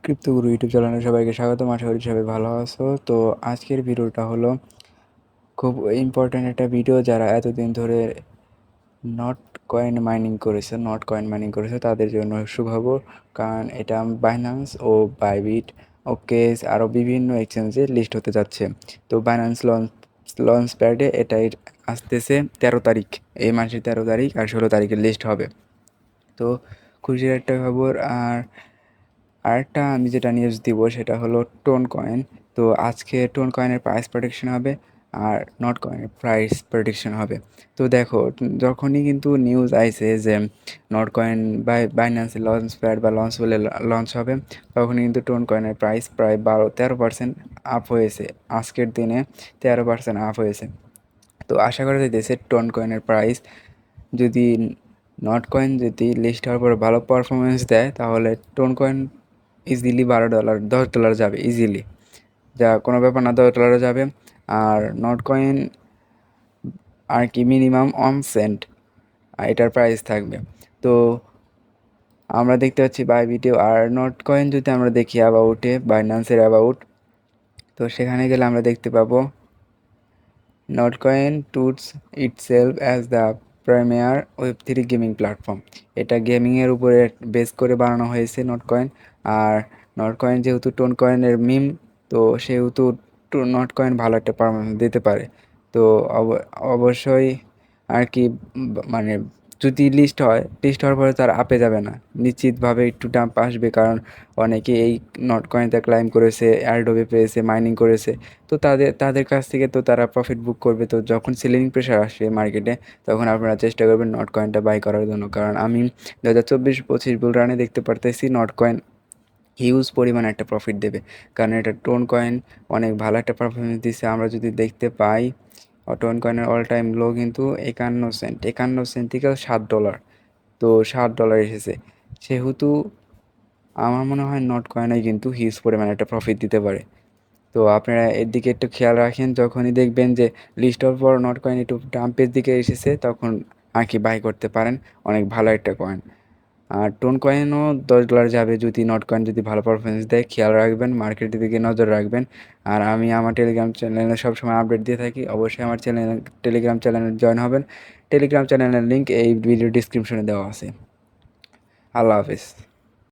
ক্রিপ্টোগুরু YouTube চ্যানেলে সবাইকে স্বাগতম। আশা করি সবাই ভালো আছো। তো আজকের ভিডিওটা হলো খুব ইম্পর্ট্যান্ট একটা ভিডিও। যারা এতদিন ধরে নট কয়েন মাইনিং করেছে তাদের জন্য সুখবর, কারণ এটা বাইন্যান্স ও বাইবিট ও কেস আরও বিভিন্ন এক্সচেঞ্জে লিস্ট হতে যাচ্ছে। তো বাইন্যান্স লঞ্চ প্যাডে এটাই আসতেছে 13 তারিখ, এই মাসের 13 তারিখ আর 16 তারিখে লিস্ট হবে। তো খুশির একটা খবর। আর আরেকটা আমি যেটা নিউজ দিব সেটা হলো টোন কয়েন। তো আজকে টোন কয়েনের প্রাইস প্রেডিকশন হবে আর নট কয়েনের প্রাইস প্রেডিকশন হবে। তো দেখো, যখনই কিন্তু নিউজ আইছে যে নট কয়েন বাইন্যান্সে লঞ্চ প্যাড বা লঞ্চ বলে লঞ্চ হবে, তখনই কিন্তু টোন কয়েনের প্রাইস প্রায় 13% আপ হয়েছে। আজকের দিনে 13% আপ হয়েছে। তো আশা করা যাইতেছে টোন কয়েনের প্রাইস যদি যদি লিস্ট হওয়ার পরে ভালো পারফরমেন্স দেয়, তাহলে টোন কয়েন ইজিলি $12 $10 যাবে ইজিলি, যা কোনো ব্যাপার না, $10 যাবে। আর নট কয়েন আর কি মিনিমাম 1 সেন্ট এটার প্রাইস থাকবে। তো আমরা দেখতে পাচ্ছি বাইবিটেও। আর নট কয়েন যদি আমরা দেখি অ্যাবাউটে, বাইন্যান্সের অ্যাবাউট, তো সেখানে গেলে আমরা দেখতে পাবো Notcoin touts itself as the premier web 3 gaming platform. এটা গেমিংয়ের উপরে বেস করে বানানো হয়েছে নটকয়েন। আর নটকয়েন যেহেতু টোন কয়েনের মিম, তো সেহেতু নটকয়েন ভালো একটা পারফরমেন্স দিতে পারে। তো অবশ্যই আর কি মানে যদি লিস্ট হওয়ার পরে তার আপে যাবে না, নিশ্চিতভাবে একটু ডাম্প আসবে, কারণ অনেকে এই নটকয়েনটা ক্লাইম করেছে, এয়ারড্রপে পেয়েছে, মাইনিং করেছে। তো তাদের কাছ থেকে তো তারা প্রফিট বুক করবে। তো যখন সেলিং প্রেশার আসে মার্কেটে, তখন আপনারা চেষ্টা করবেন নট কয়েনটা বাই করার জন্য। কারণ আমি 2024-25 বুল রানে দেখতে পারতেছি নট কয়েন হিউজ পরিমাণে একটা প্রফিট দেবে, কারণ এটা টোন কয়েন অনেক ভালো একটা পারফরমেন্স দিচ্ছে। আমরা যদি দেখতে পাই, টোন কয়েনের অল টাইম লো কিন্তু 51 সেন্ট থেকে $7। তো $7 এসেছে, সেহেতু আমার মনে হয় নট কয়েনে কিন্তু হিউজ পরিমাণে একটা প্রফিট দিতে পারে। তো আপনারা এর দিকে একটু খেয়াল রাখেন, যখনই দেখবেন যে লিস্ট অফ পর নট কয়েন একটু ডাম্পের দিকে এসেছে, তখন আর কি বাই করতে পারেন, অনেক ভালো একটা কয়েন। আর টোন কয়েনও $10 যাবে যদি নট কয়েন যদি ভালো পারফরমেন্স দেয়। খেয়াল রাখবেন, মার্কেটের দিকে নজর রাখবেন। আর আমি আমার টেলিগ্রাম চ্যানেলে সবসময় আপডেট দিয়ে থাকি, অবশ্যই আমার টেলিগ্রাম চ্যানেলে জয়েন হবেন। টেলিগ্রাম চ্যানেলের লিঙ্ক এই ভিডিও ডিসক্রিপশনে দেওয়া আছে। আল্লাহ হাফিজ।